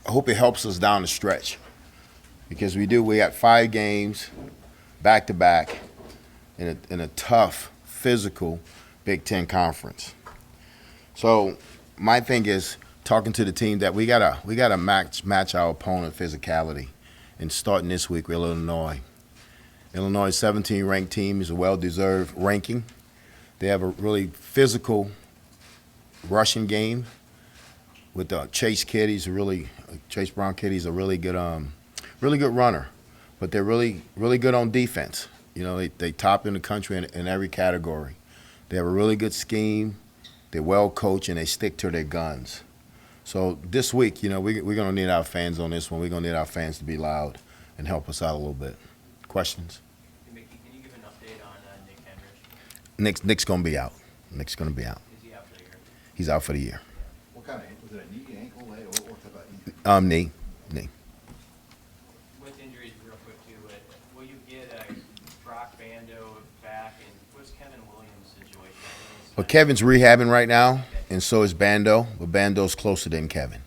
I hope it helps us down the stretch because we got 5 games back to back in a tough, physical Big Ten conference. So my thing is talking to the team that we gotta match our opponent physicality, and starting this week with Illinois. Illinois 17 ranked team is a well-deserved ranking. They have a really physical rushing game with Chase Kid. Chase Brown Kid. He's a really good runner, but they're really good on defense. You know, they top in the country in every category. They have a really good scheme. They're well coached and they stick to their guns. So this week, you know, we're going to need our fans on this one. We're going to need our fans to be loud and help us out a little bit. Questions? Hey, Mickey, can you give an update on Nick Henrich? Nick's going to be out. Nick's going to be out. Is he out for the year? He's out for the year. What kind of, was it a knee, ankle, leg, what type of knee? Knee. With injuries, real quick too, will you get Brock Bando back, and what's Kevin Williams' situation? Well, Kevin's rehabbing right now, and so is Bando, but Bando's closer than Kevin.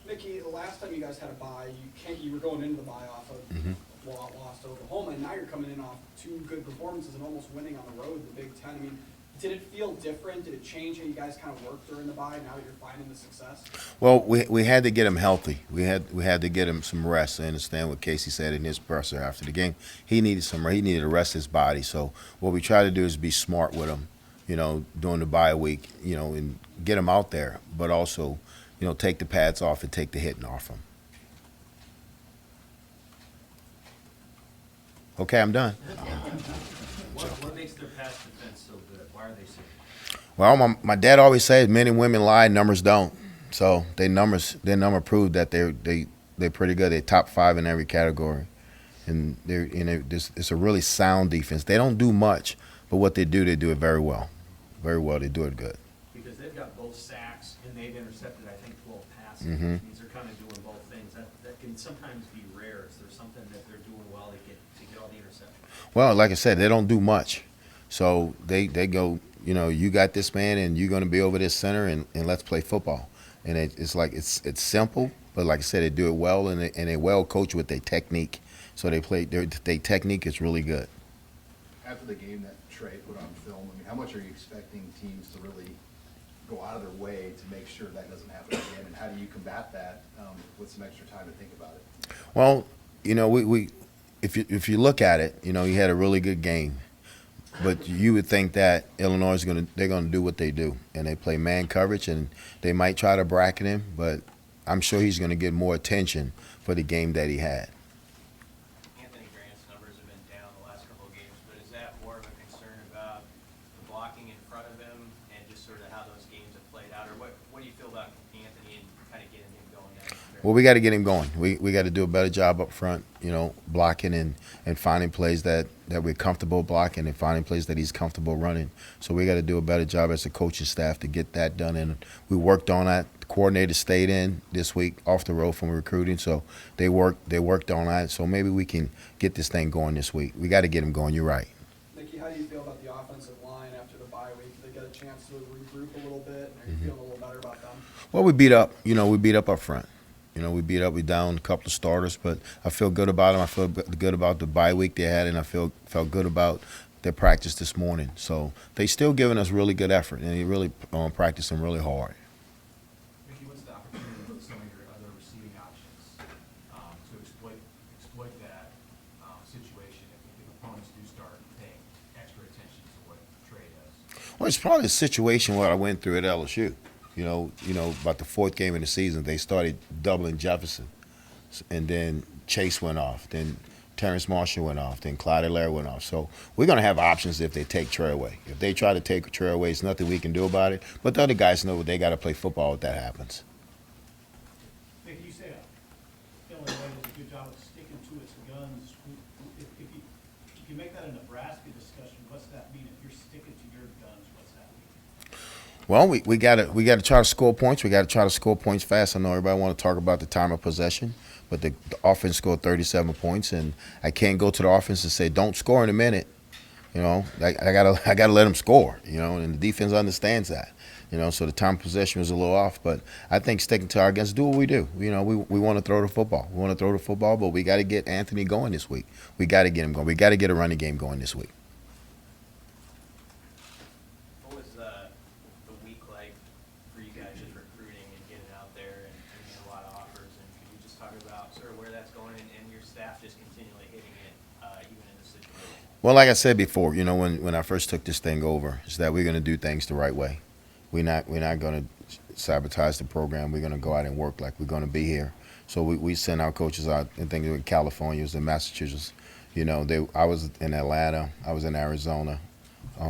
Mickey, the last time you guys had a bye, you were going into the bye off of lost to Oklahoma, and now you're coming in off 2 good performances and almost winning on the road in the Big Ten. I mean, did it feel different? Did it change how you guys kind of worked during the bye now that you're finding the success? Well, we had to get him healthy. We had to get him some rest. I understand what Casey said in his presser after the game. He needed to rest his body. So what we try to do is be smart with him, you know, during the bye week, you know, and get him out there, but also, you know, take the pads off and take the hitting off him. Okay, I'm done. What makes their pass defense so good? Why are they so good? Well, my dad always says men and women lie, numbers don't. So their number proved that they're pretty good. They're top 5 in every category, and it's a really sound defense. They don't do much, but what they do it very well. Very well. They do it good. Because they've got both sacks and they've intercepted, I think, 12 passes. Mm-hmm. Which means they're kind of doing both things. That can sometimes be rare. Is there something that they're doing well to get all the interceptions? Well, like I said, they don't do much. So they go, you know, you got this man and you're going to be over this center and let's play football. And it's simple, but like I said, they do it well and they well coach with their technique. So their technique is really good. After the game that Trey put on film, I mean, how much are you expecting teams to really go out of their way to make sure that doesn't happen again? And how do you combat that with some extra time to think about it? Well, you know, if you look at it, you know, you had a really good game. But you would think that Illinois they're gonna do what they do, and they play man coverage, and they might try to bracket him, but I'm sure he's gonna get more attention for the game that he had. Anthony Grant's numbers have been down the last couple of games, but is that more of a concern about the blocking in front of him and just sort of how those games have played out, or what do you feel about Anthony and kind of getting him going there? Well, we got to get him going. We got to do a better job up front, you know, blocking and finding plays that we're comfortable blocking and finding plays that he's comfortable running. So we got to do a better job as a coaching staff to get that done. And we worked on that. The coordinator stayed in this week off the road from recruiting, so they worked on that. So maybe we can get this thing going this week. We got to get him going. You're right. Mickey, how do you feel about the offensive line after the bye week? Did they get a chance to regroup a little bit? And are you feeling a little better about them? Well, we beat up. You know, we beat up front. You know, we down a couple of starters, but I feel good about them. I feel good about the bye week they had, and I felt good about their practice this morning. So they still giving us really good effort, and they really practicing really hard. Mickey, what's the opportunity with some of your other receiving options to exploit that situation if opponents do start paying extra attention to what Trey does? Well, it's probably a situation what I went through at LSU. You know, about the 4th game of the season, they started doubling Jefferson, and then Chase went off, then Terrence Marshall went off, then Clyde Allaire went off. So we're going to have options if they take Trey away. If they try to take Trey away, there's nothing we can do about it. But the other guys know they got to play football if that happens. Mickey, you say Illinois does a good job of sticking to its guns. If you make that a Nebraska discussion, what's that mean? If you're sticking to your guns, what's that mean? Well, we gotta try to score points. We gotta try to score points fast. I know everybody want to talk about the time of possession, but the offense scored 37 points, and I can't go to the offense and say don't score in a minute. You know, I gotta let them score. You know, and the defense understands that. So the time of possession was a little off, but I think sticking to our guns, do what we do. We want to throw the football. We want to throw the football, but we got to get Anthony going this week. We got to get him going. We got to get a running game going this week. What was the week like for you guys just recruiting and getting out there and getting a lot of offers? And could you just talk about sort of where that's going and your staff just continually hitting it even in this situation? Well, like I said before, when I first took this thing over, is that we're going to do things the right way. We're not going to sabotage the program. We're going to go out and work like we're going to be here. So we send our coaches out and things in California, in Massachusetts. I was in Atlanta, I was in Arizona,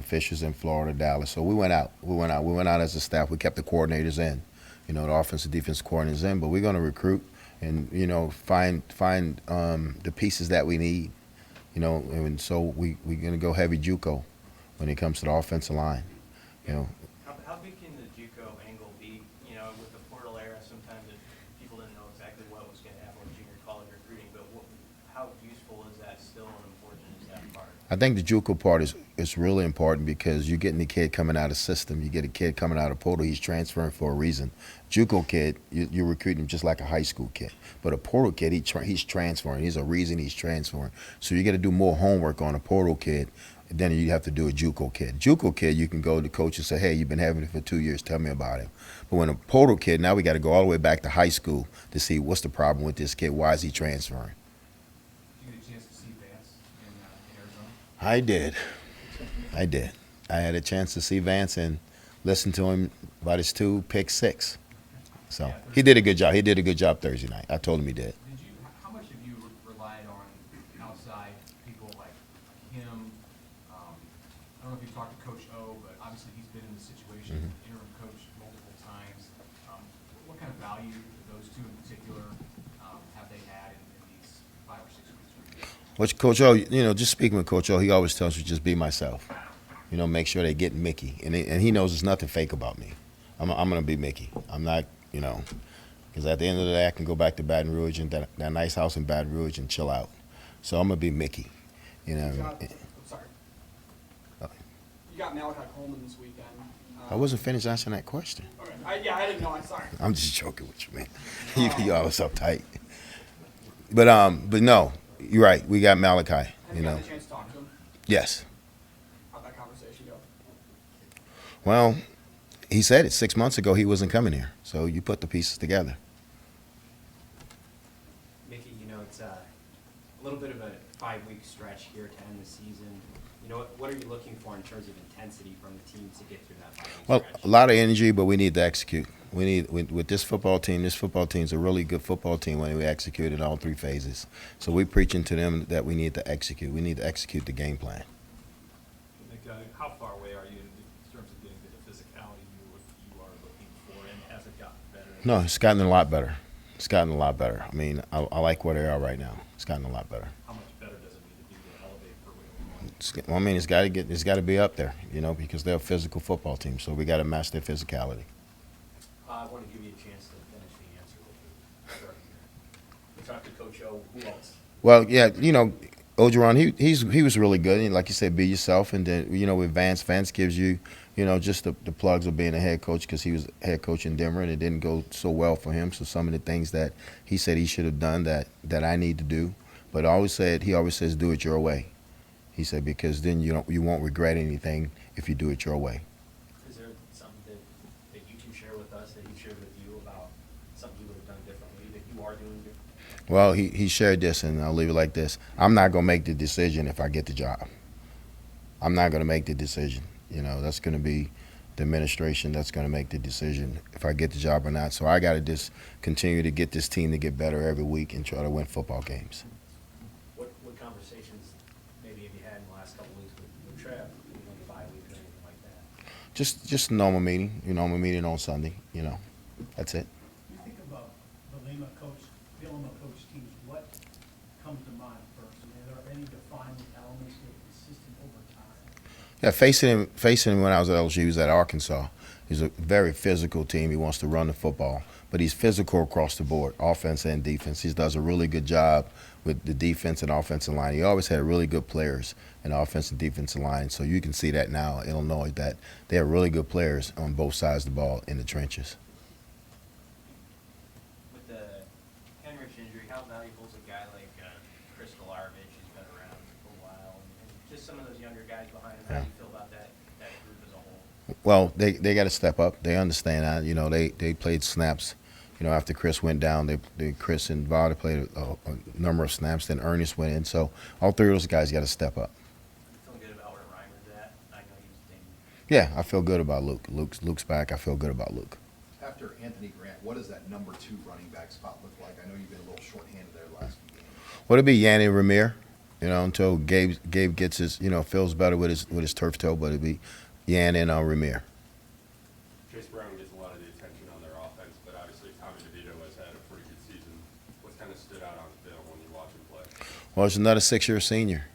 Fisher's in Florida, Dallas. So we went out. We went out as a staff. We kept the coordinators in, the offensive defense coordinators in. But we're going to recruit and find the pieces that we need. And so we're going to go heavy JUCO when it comes to the offensive line. How big can the JUCO angle be? With the portal era, sometimes people didn't know exactly what was going to happen with junior college recruiting, but how useful is that still and important is that part? I think the JUCO part is really important because you're getting the kid coming out of system. You get a kid coming out of portal, he's transferring for a reason. JUCO kid, you're recruiting him just like a high school kid. But a portal kid, he's transferring. There's a reason he's transferring. So you got to do more homework on a portal kid than you have to do a JUCO kid. JUCO kid, you can go to the coach and say, hey, you've been having it for 2 years. Tell me about him. But when a portal kid, now we got to go all the way back to high school to see what's the problem with this kid. Why is he transferring? Did you get a chance to see Vance in Arizona? I did. I had a chance to see Vance and listen to him about his 2 pick 6. So he did a good job. He did a good job Thursday night. I told him he did. How much have you relied on outside people like him? I don't know if you talked to Coach O, but obviously he's been in this situation, interim coach multiple times. What kind of value do those two in particular have they had in these 5 or 6 weeks? Which Coach O, just speaking with Coach O, he always tells me just be myself. Make sure they get Mickey, and he knows there's nothing fake about me. I'm gonna be Mickey. I'm not, because at the end of the day, I can go back to Baton Rouge and that nice house in Baton Rouge and chill out. So I'm gonna be Mickey. Sorry. You got Malachi Coleman this weekend. I wasn't finished answering that question. Okay. I didn't know. I'm sorry. I'm just joking with you, man. You always uptight. But no, you're right. We got Malachi. Have you had a chance to talk to him? Yes. How'd that conversation go? Well, he said it 6 months ago. He wasn't coming here. So you put the pieces together. Mickey, it's a little bit of a 5-week stretch here to end the season. What are you looking for in terms of intensity from the teams to get through that 5-week Well, stretch? a lot of energy, but we need to execute. We need with this football team's a really good football team when we execute in all 3 phases. So we're preaching to them that we need to execute. We need to execute the game plan. Nick, how far away are you in terms of getting to the physicality you are looking for, and has it gotten better? No, it's gotten a lot better. It's gotten a lot better. I mean, I like where they are right now. It's gotten a lot better. How much better does it need to be to elevate for where we want? I mean, it's got to be up there, because they're a physical football team. So we got to match their physicality. I want to give you a chance to finish the answer with you. We talked to Coach O. Who else? Well, yeah, Ogeron, he was really good. And like you said, be yourself. And then, with Vance gives you, just the plugs of being a head coach because he was head coach in Denver and it didn't go so well for him. So some of the things that he said he should have done that I need to do. But he always says, do it your way. He said, because then you won't regret anything if you do it your way. Is there something that you can share with us, that he shared with you about something you would have done differently, that you are doing differently? Well, he shared this, and I'll leave it like this. I'm not going to make the decision if I get the job. I'm not going to make the decision. That's going to be the administration that's going to make the decision if I get the job or not. So I got to just continue to get this team to get better every week and try to win football games. What conversations maybe have you had in the last couple of weeks with Trev, on the bye week or anything like that? Just a normal meeting, normal meeting on Sunday, That's it. You think about the Villanova coach teams, what comes to mind first? Are there any defining elements that are consistent over time? Yeah, facing him when I was at LSU, he was at Arkansas. He's a very physical team. He wants to run the football. but he's physical across the board, offense and defense. He does a really good job with the defense and offensive line. He always had really good players in the offensive and defensive line, so you can see that now in Illinois that they have really good players on both sides of the ball in the trenches. With the Henrich injury, how valuable is a guy like Chris Galarovich, who's been around for a while, and just some of those younger guys behind him? How do you feel about that group as a whole? Well, they got to step up. They understand that. You know, they played snaps. You know, after Chris went down, Chris and Vada played a number of snaps. Then Ernest went in. So all three of those guys got to step up. You feeling good about where Reimer's at? I know he was dinged. Yeah, I feel good about Luke. Luke's back. I feel good about Luke. After Anthony Grant, what does that number 2 running back spot look like? I know you've been a little shorthanded there the last few games. Well, it'll be Yanni Ramir. You know, until Gabe gets his, feels better with his turf toe, but it'll be Yanni and Ramir. Chase Brown gets a lot of the attention on their offense, but obviously Tommy DeVito has had a pretty good season. What kind of stood out on film when you watch him play? Well, it's another 6-year senior,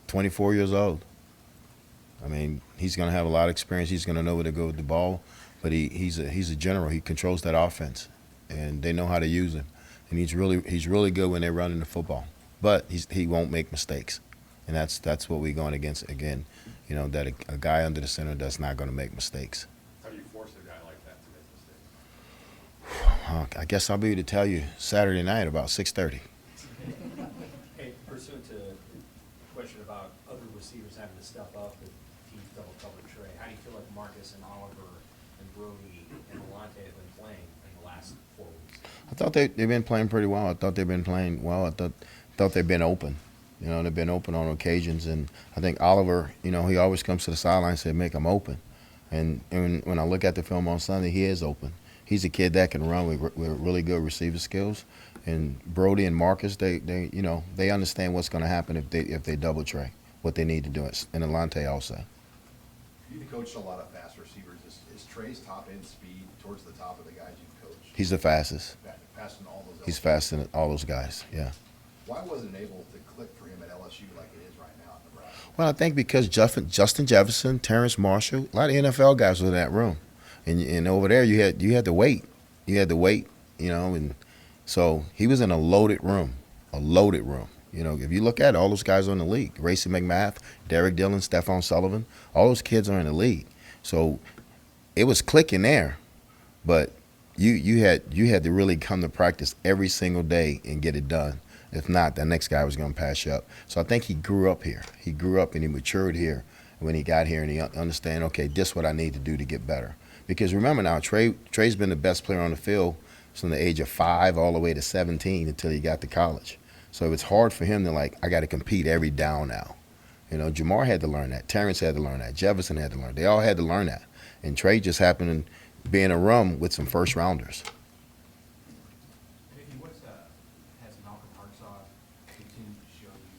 24 years old. I mean, he's going to have a lot of experience. He's going to know where to go with the ball, but he's a general. He controls that offense, and they know how to use him. And he's really good when they're running the football, but he won't make mistakes, and that's what we're going against again. That a guy under the center that's not going to make mistakes. How do you force a guy like that to make mistakes? I guess I'll be able to tell you Saturday night about 6:30. Hey, pursuant to the question about other receivers having to step up if teams double cover Trey, how do you feel like Marcus and Oliver and Brody and Alante have been playing in the last 4 weeks? I thought they've been playing pretty well. I thought they've been playing well. I thought they've been open. They've been open on occasions, and I think Oliver, he always comes to the sideline and says, make him open. And when I look at the film on Sunday, he is open. He's a kid that can run with really good receiver skills. And Brody and Marcus, they understand what's going to happen if they double Trey, what they need to do. And Alante also. You've coached a lot of fast receivers. Is Trey's top end speed towards the top of the guys you've coached? He's the fastest. Faster than all those. He's faster than all those guys, yeah. Why wasn't it able to click for him at LSU like it is right now at Nebraska? Well, I think because Justin Jefferson, Terrence Marshall, a lot of NFL guys were in that room, and over there you had to wait. And so he was in a loaded room. If you look at it, all those guys are in the league. Racy McMath, Derek Dillon, Stephon Sullivan, all those kids are in the league. So it was clicking there, but you had to really come to practice every single day and get it done. If not, the next guy was going to pass you up. So I think he grew up here. He grew up and he matured here when he got here, and he understand, okay, this is what I need to do to get better. Because remember now, Trey's been the best player on the field from the age of 5 all the way to 17 until he got to college. So it's hard for him to, I got to compete every down now. Jamar had to learn that. Terrence had to learn that. Jefferson had to learn. They all had to learn that. And Trey just happened to be in a room with some first-rounders. Mickey, has Malcolm Hartsock continued to show you?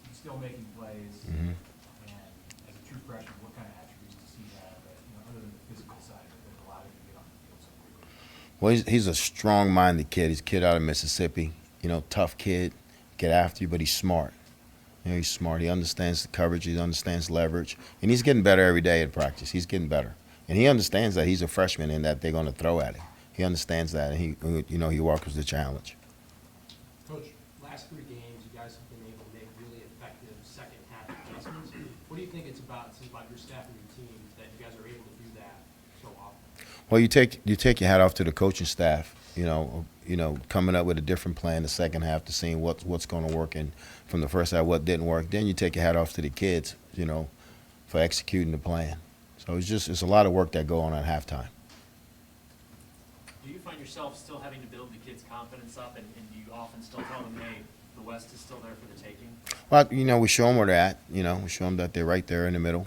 He's still making plays, Mhm. and as a true freshman, what kind of attributes does he have that, other than the physical side that allowed him to get on the field so quickly? Well, he's a strong-minded kid. He's a kid out of Mississippi. Tough kid, get after you, but he's smart. He's smart. He understands the coverage. He understands leverage. And he's getting better every day at practice. He's getting better. And he understands that he's a freshman and that they're going to throw at him. He understands that, and he welcomes the challenge. Coach, last 3 games, you guys have been able to make really effective second half adjustments. What do you think it's about your staff and your team that you guys are able to do that so often? Well, you take your hat off to the coaching staff. Coming up with a different plan the second half to seeing what's going to work, and from the first half what didn't work. Then you take your hat off to the kids, for executing the plan. So it's a lot of work that go on at halftime. Do you find yourself still having to build the kids' confidence up, and do you often still tell them, hey, the West is still there for the taking? Well, we show them where they're at. We show them that they're right there in the middle,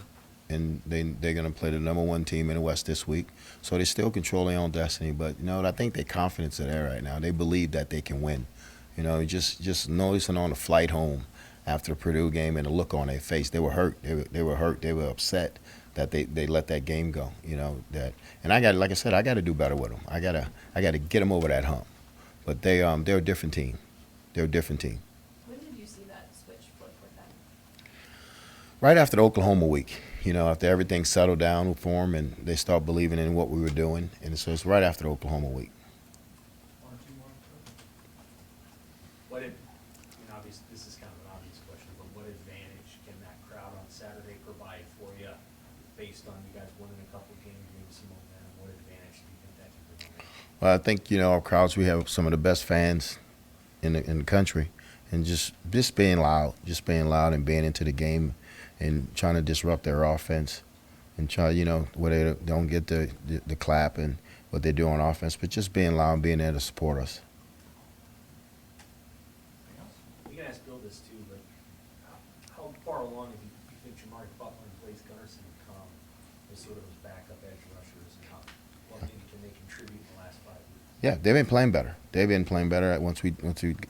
and they're going to play the #1 team in the West this week. So they still control their own destiny. But, I think their confidence is there right now. They believe that they can win. Just noticing on the flight home after the Purdue game and the look on their face, they were hurt. They were hurt. They were upset that they let that game go. And I got to do better with them. I got to get them over that hump. But they're a different team. They're a different team. When did you see that switch flip with them? Right after the Oklahoma week. you know, after everything settled down for them and they start believing in what we were doing. And so it's right after the Oklahoma week. One or two more? What, this is kind of an obvious question, but what advantage can that crowd on Saturday provide for you based on you guys winning a couple games, maybe some momentum? What advantage do you think that can bring? Well, I think, you know, our crowds, we have some of the best fans in the country. And just being loud and being into the game and trying to disrupt their offense and try, you know, where they don't get the clap and what they do on offense, but just being loud and being there to support us. Anything else? We can ask Bill this too, but how far along do you think Jamari Butler and Blaze Gunnerson have come as sort of those backup edge rushers, and what maybe can they contribute in the last 5 weeks? Yeah, they've been playing better. Once we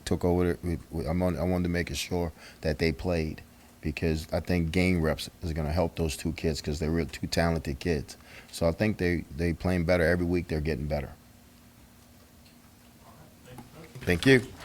took over. I wanted to make sure that they played because I think game reps is going to help those two kids because they're two talented kids. So I think they playing better every week. They're getting better. All right. Thank you, Coach. Thank you.